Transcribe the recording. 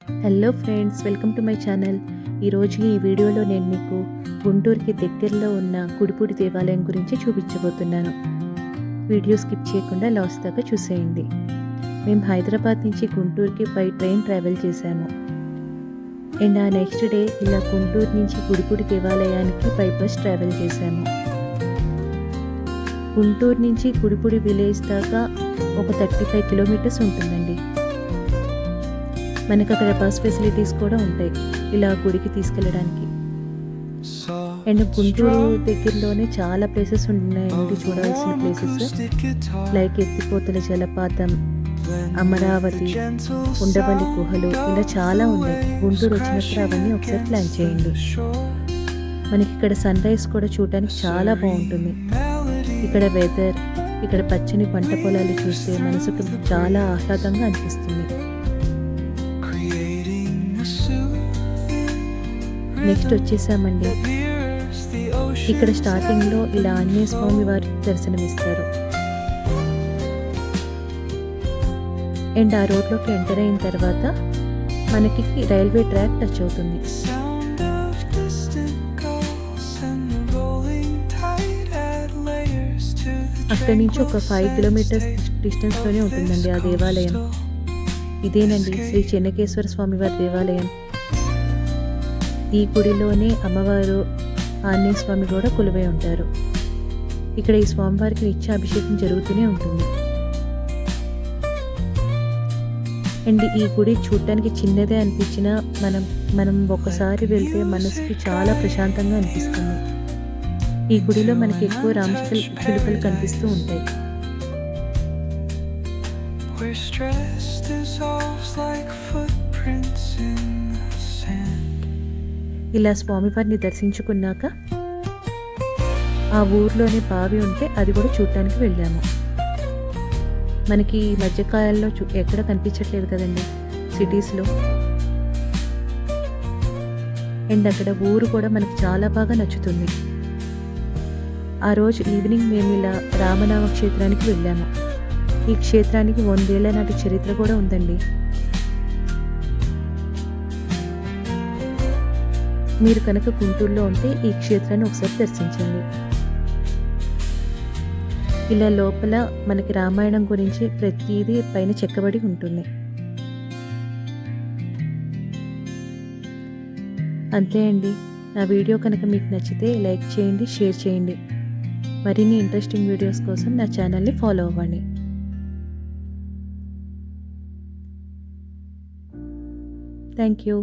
Hello friends, welcome to my channel. ఈరోజు ఈ వీడియోలో నేను మీకు గుంటూరుకి దగ్గరలో ఉన్న గుడిపూడి దేవాలయం గురించి చూపించబోతున్నాను. వీడియో స్కిప్ చేయకుండా లాస్ట్ దాకా చూసేయండి. మేము హైదరాబాద్ నుంచి గుంటూరుకి బై ట్రైన్ ట్రావెల్ చేశాము. అండ్ ఆ నెక్స్ట్ డే ఇలా గుంటూరు నుంచి గుడిపూడి దేవాలయానికి బై బస్ ట్రావెల్ చేశాము. గుంటూరు నుంచి గుడిపూడి విలేజ్ దాకా ఒక 35 కిలోమీటర్స్ ఉంటుందండి. మనకు అక్కడ బస్ ఫెసిలిటీస్ కూడా ఉంటాయి ఇలా గుడికి తీసుకెళ్ళడానికి. అండ్ గుంటూరు దగ్గరలోనే చాలా ప్లేసెస్ ఉన్నాయండి చూడాల్సిన ప్లేసెస్, లైక్ ఎత్తిపోతల జలపాతం, అమరావతి, ఉండవల్లి గుహలు, ఇలా చాలా ఉన్నాయి. గుంటూరు వచ్చినప్పుడు అవన్నీ ఒకసారి ప్లాన్ చేయండి. మనకి ఇక్కడ సన్ రైజ్ కూడా చూడడానికి చాలా బాగుంటుంది. ఇక్కడ వెదర్, ఇక్కడ పచ్చని పంట పొలాలు చూస్తే మనసుకు చాలా ఆహ్లాదంగా అనిపిస్తుంది. నెక్స్ట్ వచ్చేసామండి. ఇక్కడ స్టార్టింగ్లో ఇలా ఆంజనేయ స్వామి వారి దర్శనమిస్తారు. అండ్ ఆ రోడ్లోకి ఎంటర్ అయిన తర్వాత మనకి రైల్వే ట్రాక్ టచ్ అవుతుంది. అక్కడి నుంచి ఒక 5 కిలోమీటర్స్ డిస్టెన్స్లోనే ఉంటుందండి ఆ దేవాలయం. ఇదేనండి శ్రీ చెన్నకేశ్వర స్వామి వారి దేవాలయం. ఈ గుడిలోనే అమ్మవారు ఆంజనేయ స్వామి కూడా కొలువై ఉంటారు. ఇక్కడ ఈ స్వామివారికి నిత్యాభిషేకం జరుగుతూనే ఉంటుంది. అండ్ ఈ గుడి చూడటానికి చిన్నదే అనిపించినా మనం ఒక్కసారి వెళ్తే మనసుకి చాలా ప్రశాంతంగా అనిపిస్తుంది. ఈ గుడిలో మనకి ఎక్కువ చిలుకలు కనిపిస్తూ ఉంటాయి. ఇలా స్వామివారిని దర్శించుకున్నాక ఆ ఊర్లోనే బావి ఉంటే అది కూడా చూడటానికి వెళ్ళాము. మనకి ఈ మధ్యకాలంలో ఎక్కడ కనిపించట్లేదు కదండి సిటీస్లో. అండ్ అక్కడ ఊరు కూడా మనకి చాలా బాగా నచ్చుతుంది. ఆ రోజు ఈవినింగ్ మేము ఇలా రామనామ క్షేత్రానికి వెళ్ళాము. ఈ క్షేత్రానికి 100 ఏళ్ల నాటి చరిత్ర కూడా ఉందండి. మీరు కనుక గుంటూరులో ఉంటే ఈ క్షేత్రాన్ని ఒకసారి దర్శించండి. ఇలా లోపల మనకి రామాయణం గురించి ప్రతిదీ పైన చెక్కబడి ఉంటుంది. అంతే అండి. నా వీడియో కనుక మీకు నచ్చితే లైక్ చేయండి, షేర్ చేయండి. మరిన్ని ఇంట్రెస్టింగ్ వీడియోస్ కోసం నా ఛానల్ని ఫాలో అవ్వండి. Thank you.